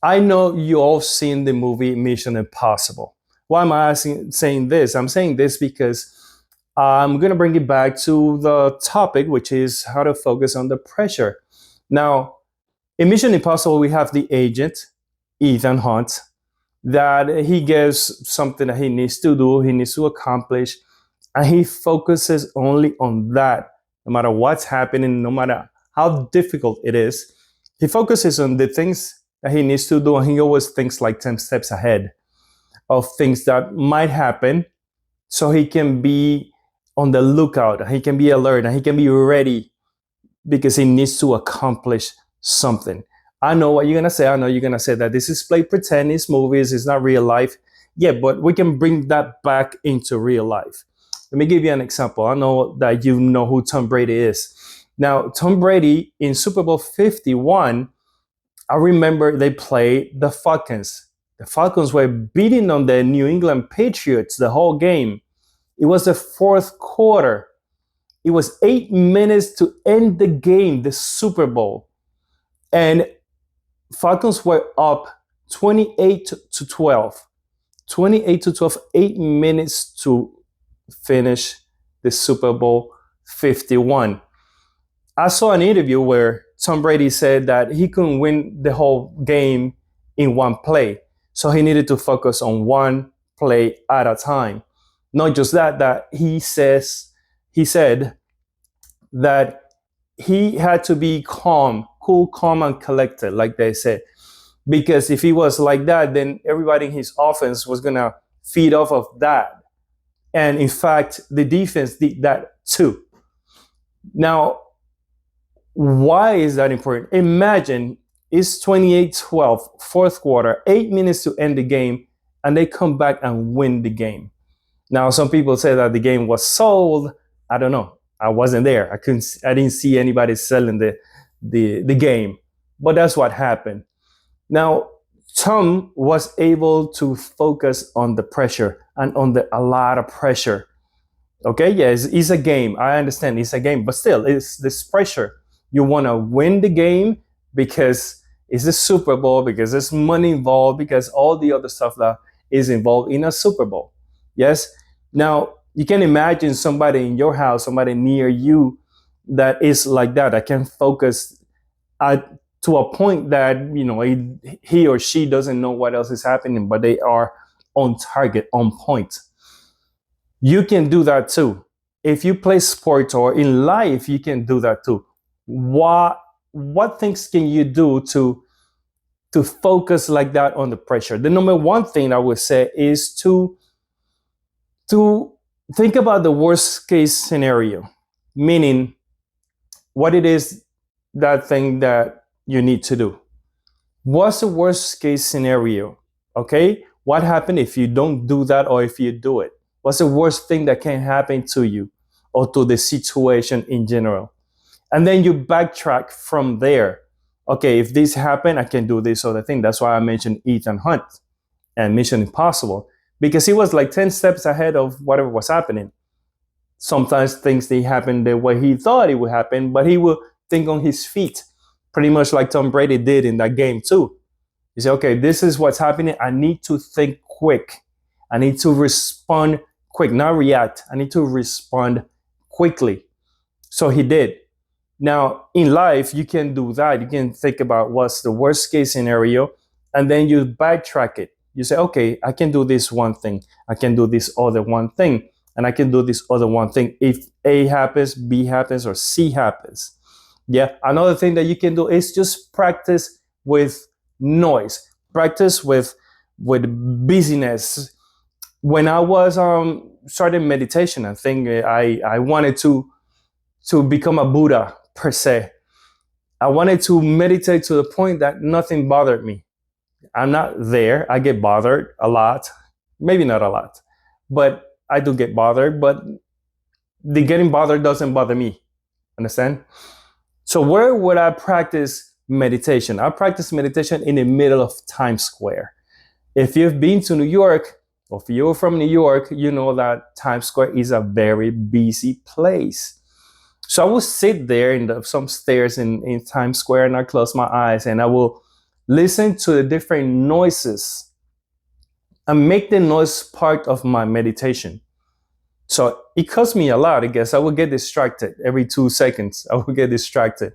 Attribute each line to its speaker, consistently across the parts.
Speaker 1: I know you all seen the movie Mission Impossible. Why am I saying this? I'm saying this because I'm going to bring it back to the topic, which is how to focus on the pressure. Now, in Mission Impossible, we have the agent, Ethan Hunt, that he gives something that he needs to do, he needs to accomplish, and he focuses only on that, no matter what's happening, no matter how difficult it is. He focuses on the things that he needs to do, and he always thinks like 10 steps ahead of things that might happen so he can be on the lookout, he can be alert, and he can be ready because he needs to accomplish something. I know what you're gonna say. I know you're gonna say that this is play pretend, it's movies, it's not real life. Yeah, but we can bring that back into real life. Let me give you an example. I know that you know who Tom Brady is. Now, Tom Brady in Super Bowl 51, I remember they played the Falcons. The Falcons were beating on the New England Patriots the whole game. It was the fourth quarter. It was 8 minutes to end the game, the Super Bowl. And Falcons were up 28 to 12. 28 to 12, 8 minutes to finish the Super Bowl 51. I saw an interview where Tom Brady said that he couldn't win the whole game in one play. So he needed to focus on one play at a time. Not just that he said that he had to be calm, cool, calm, and collected, like they said. Because if he was like that, then everybody in his offense was going to feed off of that. And in fact, the defense did that too. Now, why is that important? Imagine it's 28-12, fourth quarter, 8 minutes to end the game, and they come back and win the game. Now, some people say that the game was sold. I don't know. I wasn't there. I didn't see anybody selling the game. But that's what happened. Now, Tom was able to focus on the pressure and on a lot of pressure. Okay, yes, it's a game. I understand it's a game, but still, it's this pressure. You want to win the game because it's the Super Bowl, because there's money involved, because all the other stuff that is involved in a Super Bowl. Yes. Now, you can imagine somebody in your house, somebody near you that is like that can focus to a point that, he or she doesn't know what else is happening, but they are on target, on point. You can do that too. If you play sports or in life, you can do that too. What things can you do to focus like that on the pressure? The number one thing I would say is to think about the worst case scenario, meaning what it is, that thing that you need to do. What's the worst case scenario? Okay, what happens if you don't do that, or if you do it? What's the worst thing that can happen to you or to the situation in general? And then you backtrack from there. Okay, if this happened, I can do this other thing. That's why I mentioned Ethan Hunt and Mission Impossible, because he was like 10 steps ahead of whatever was happening. Sometimes things didn't happen the way he thought it would happen, but he will think on his feet, pretty much like Tom Brady did in that game too. He said, okay, this is what's happening. I need to think quick. I need to respond quick, not react. I need to respond quickly. So he did. Now, in life, you can do that. You can think about what's the worst case scenario, and then you backtrack it. You say, okay, I can do this one thing. I can do this other one thing. And I can do this other one thing. If A happens, B happens, or C happens. Yeah. Another thing that you can do is just practice with noise. Practice with busyness. When I was starting meditation, I think I wanted to become a Buddha per se. I wanted to meditate to the point that nothing bothered me. I'm not there. I get bothered a lot. Maybe not a lot, but I do get bothered. But the getting bothered doesn't bother me. Understand? So where would I practice meditation? I practice meditation in the middle of Times Square. If you've been to New York, or if you're from New York, you know that Times Square is a very busy place. So I will sit there in some stairs in Times Square, and I close my eyes, and I will listen to the different noises and make the noise part of my meditation. So it cost me a lot, I guess. I would get distracted every 2 seconds. I would get distracted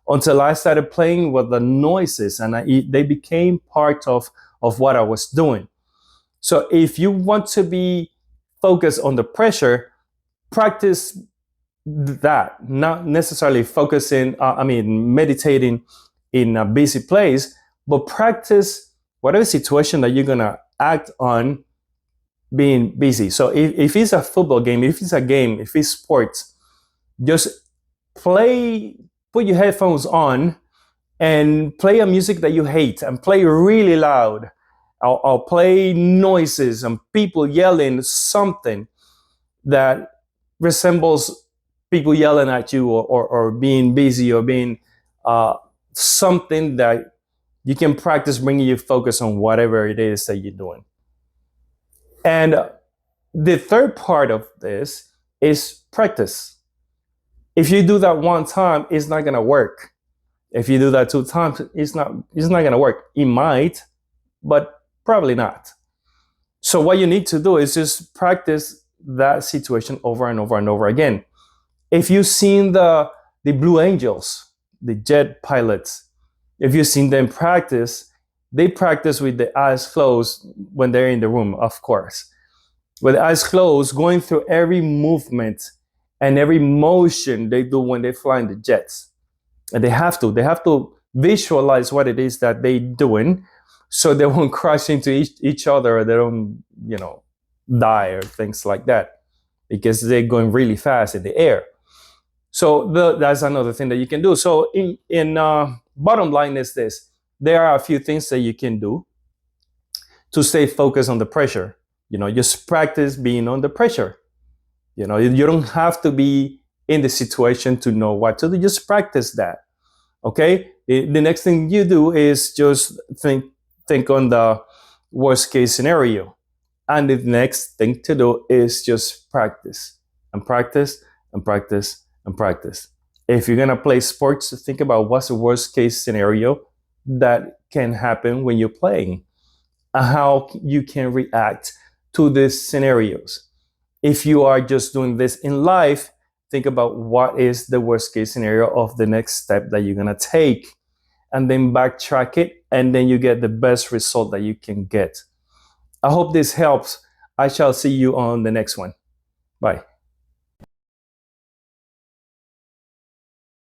Speaker 1: until I started playing with the noises, and they became part of what I was doing. So if you want to be focused on the pressure, practice that, not necessarily focusing, meditating in a busy place, but practice whatever situation that you're going to act on being busy. So if it's a football game, if it's a game, if it's sports, just play, put your headphones on and play a music that you hate and play really loud. I'll play noises and people yelling something that resembles people yelling at you, or being busy, or being uh, something that you can practice bringing you focus on whatever it is that you're doing. And the third part of this is practice. If you do that one time, it's not going to work. If you do that 2 times, it's not going to work. It might, but probably not. So what you need to do is just practice that situation over and over and over again. If you've seen the Blue Angels, the jet pilots, if you've seen them practice, they practice with the eyes closed when they're in the room, of course. With the eyes closed, going through every movement and every motion they do when they fly in the jets. And they have to visualize what it is that they're doing, so they won't crash into each other, or they don't, die or things like that, because they're going really fast in the air. So that's another thing that you can do. So in bottom line is this: there are a few things that you can do to stay focused on the pressure. Just practice being on the pressure. You don't have to be in the situation to know what to do. Just practice that. Okay. The next thing you do is just think on the worst case scenario, and the next thing to do is just practice and practice and practice and practice. If you're gonna play sports, think about what's the worst case scenario that can happen when you're playing, and how you can react to these scenarios. If you are just doing this in life, think about what is the worst case scenario of the next step that you're gonna take, and then backtrack it, and then you get the best result that you can get. I hope this helps. I shall see you on the next one. Bye.